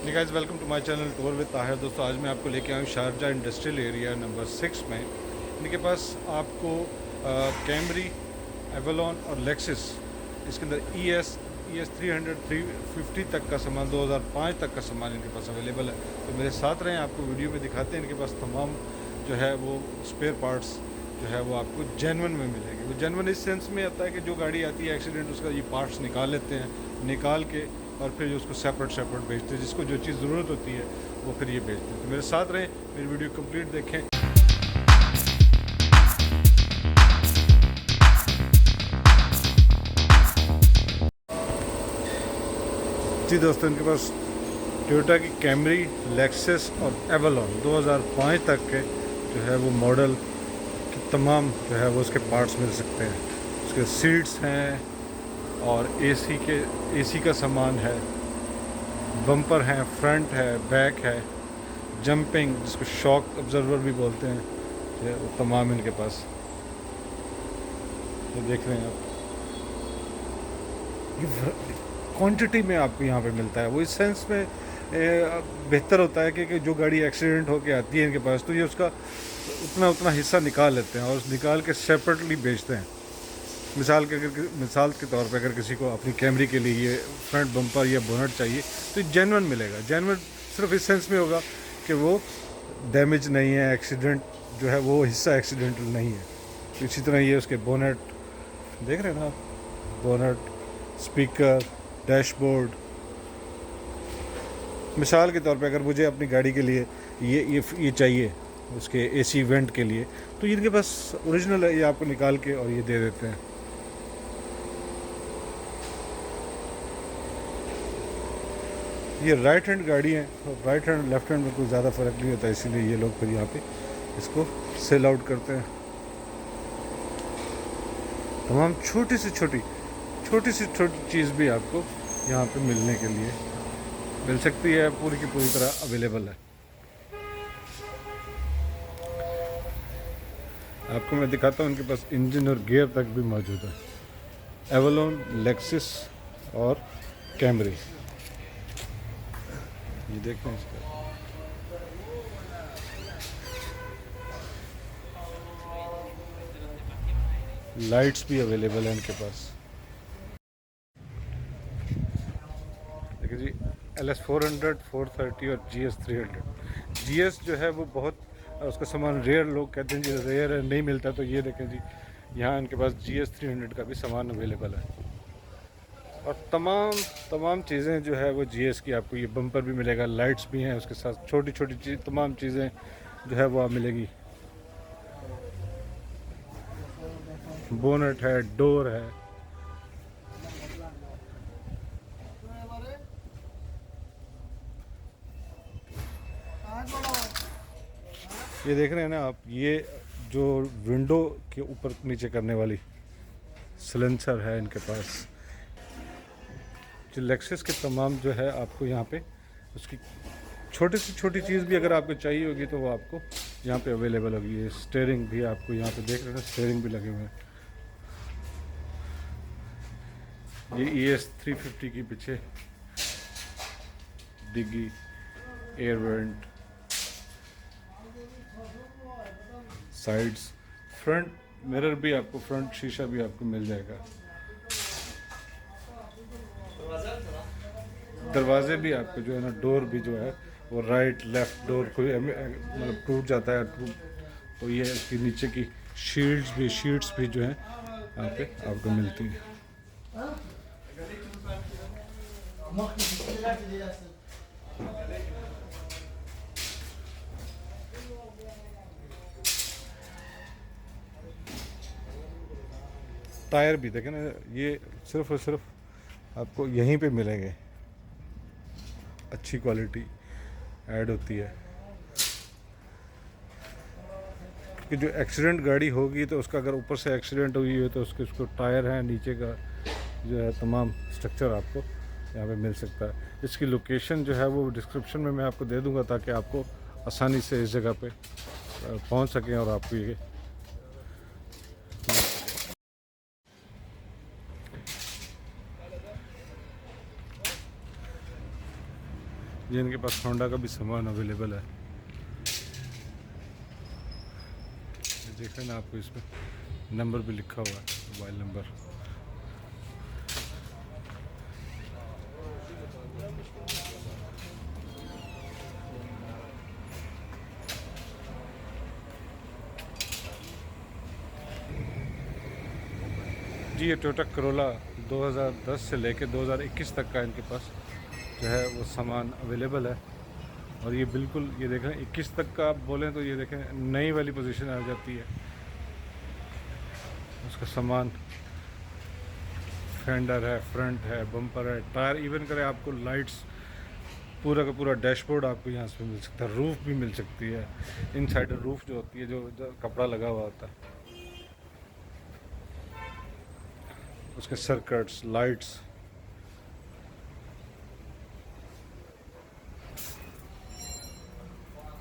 Guys welcome to my channel tour with Tahir. दोस्तों आज मैं आपको लेके आया हूँ शारजा इंडस्ट्रियल एरिया नंबर 6 में। इनके पास आपको कैमरी, एवलॉन और लेक्सिस, इसके अंदर ई एस 350 तक का सामान, 2005 तक का सामान इनके पास अवेलेबल है। तो मेरे साथ रहें, आपको वीडियो में दिखाते हैं। इनके पास तमाम जो है वो स्पेयर पार्ट्स जो है वो आपको जेन्युइन में मिलेंगे। वो जेन्युइन इस सेंस में आता है कि जो गाड़ी आती है एक्सीडेंट, उसका ये पार्ट्स निकाल लेते हैं, निकाल के और फिर उसको सेपरेट बेचते हैं। जिसको जो चीज़ ज़रूरत होती है वो फिर ये बेचते हैं। तो मेरे साथ रहें, मेरी वीडियो कंप्लीट देखें। जी दोस्तों, इनके पास टोयोटा की कैमरी, लेक्सस और एवलॉन 2005 तक के जो है वो मॉडल की तमाम जो है वो उसके पार्ट्स मिल सकते हैं। उसके सीट्स हैं और एसी का सामान है, बम्पर है, फ्रंट है, बैक है, जंपिंग जिसको शॉक ऑब्जर्वर भी बोलते हैं, ये वो तमाम इनके पास ये देख रहे हैं आप। ये क्वांटिटी में आपको यहाँ पे मिलता है। वो इस सेंस में बेहतर होता है कि जो गाड़ी एक्सीडेंट होके आती है इनके पास, तो ये उसका उतना हिस्सा निकाल लेते हैं और निकाल के सेपरेटली बेचते हैं। मिसाल के तौर पे अगर किसी को अपनी कैमरी के लिए ये फ्रंट बम्पर या बोनट चाहिए तो जेन्युइन मिलेगा। जेन्युइन सिर्फ इस सेंस में होगा कि वो डैमेज नहीं है, एक्सीडेंट जो है वो हिस्सा एक्सीडेंटल नहीं है। तो इसी तरह ये उसके बोनट देख रहे हैं ना आप, बोनट, स्पीकर, डैशबोर्ड। मिसाल के तौर पे अगर मुझे अपनी गाड़ी के लिए ये चाहिए उसके एसी वेंट के लिए, तो इनके पास ओरिजिनल है, ये आपको निकाल के और ये दे देते हैं। ये राइट हैंड गाड़ी है और राइट हैंड लेफ्ट हैंड में कोई ज़्यादा फ़र्क नहीं होता, इसीलिए ये लोग फिर यहाँ पे इसको सेल आउट करते हैं। तमाम छोटी सी छोटी चीज़ भी आपको यहाँ पे मिलने के लिए मिल सकती है, पूरी की पूरी तरह अवेलेबल है। आपको मैं दिखाता हूँ, इनके पास इंजन और गियर तक भी मौजूद है। एवलॉन, लेक्सिस और कैमरी, ये देखें इसका। लाइट्स भी अवेलेबल है इनके पास। देखिए जी, LS400, 430 और GS 300। GS जो है वो बहुत उसका सामान रेयर, लोग कहते हैं जी रेयर है, नहीं मिलता। तो ये देखें जी, यहाँ इनके पास GS 300 का भी सामान अवेलेबल है। और तमाम चीज़ें जो है वो GS की आपको, ये बम्पर भी मिलेगा, लाइट्स भी हैं उसके साथ, छोटी चीज़, तमाम चीज़ें जो है वो आप मिलेगी। बोनट है, डोर है। ये देख रहे हैं ना आप, ये जो विंडो के ऊपर नीचे करने वाली सिलेंसर है इनके पास। जो लेक्सस के तमाम जो है आपको यहाँ पे उसकी छोटी से छोटी चीज़ भी अगर आपको चाहिए होगी तो वो आपको यहाँ पे अवेलेबल होगी। ये स्टीयरिंग भी आपको यहाँ पे देख रहे हैं, स्टीयरिंग भी लगे हुए हैं। ये ES 350 की पीछे डिग्गी, air vent, sides, front mirror भी आपको, फ्रंट शीशा भी आपको मिल जाएगा। दरवाजे भी आपको जो है ना, डोर भी जो है वो राइट लेफ्ट डोर कोई मतलब टूट जाता है तो ये इसकी नीचे की शीट्स भी जो है यहाँ पे आपको मिलती है। टायर भी देखें ना, ये सिर्फ और सिर्फ आपको यहीं पे मिलेंगे। अच्छी क्वालिटी ऐड होती है कि जो एक्सीडेंट गाड़ी होगी तो उसका अगर ऊपर से एक्सीडेंट हुई है तो उसको टायर है, नीचे का जो है तमाम स्ट्रक्चर आपको यहाँ पे मिल सकता है। इसकी लोकेशन जो है वो डिस्क्रिप्शन में मैं आपको दे दूँगा ताकि आपको आसानी से इस जगह पे पहुँच सकें और आपको ये जी इनके पास होंडा का भी सामान अवेलेबल है। देख रहे हैं ना आपको इसमें नंबर भी लिखा हुआ है, मोबाइल नंबर। जी ये टोयोटा करोला 2010 से लेकर 2021 तक का इनके पास जो है वो सामान अवेलेबल है। और ये बिल्कुल ये देखें 21 तक का आप बोलें तो ये देखें नई वाली पोजीशन आ जाती है। उसका सामान फेंडर है, फ्रंट है, बम्पर है, टायर इवन करें आपको लाइट्स, पूरा का पूरा डैशबोर्ड आपको यहाँ से मिल सकता है, रूफ़ भी मिल सकती है। इन साइड रूफ़ जो होती है जो कपड़ा लगा हुआ होता है, उसके सर्किट्स, लाइट्स,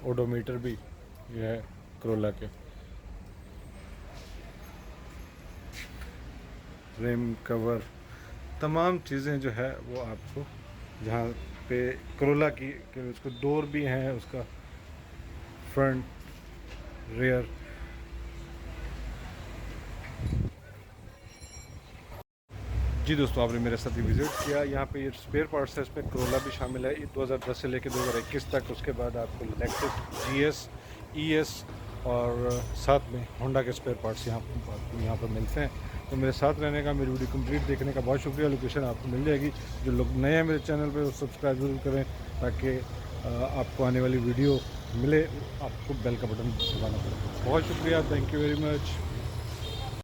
ओडोमीटर भी ये है करोला के। रिम कवर तमाम चीज़ें जो है वो आपको जहाँ पे करोला की उसको डोर भी हैं, उसका फ्रंट रेयर। जी दोस्तों आपने मेरे साथ ही विज़िट किया, यहाँ पे ये स्पेयर पार्ट्स है, इसमें करोला भी शामिल है 2010 से लेकर 2021 तक। उसके बाद आपको लेक्सस, जीएस, ईएस और साथ में होंडा के स्पेयर पार्ट्स यहाँ पर मिलते हैं। तो मेरे साथ रहने का, मेरी वीडियो कंप्लीट देखने का बहुत शुक्रिया। लोकेशन आपको मिल जाएगी। जो लोग नए हैं मेरे चैनल पर वो सब्सक्राइब ज़रूर करें ताकि आपको आने वाली वीडियो मिले। आपको बेल का बटन दबाना पड़ेगा। बहुत शुक्रिया, थैंक यू वेरी मच।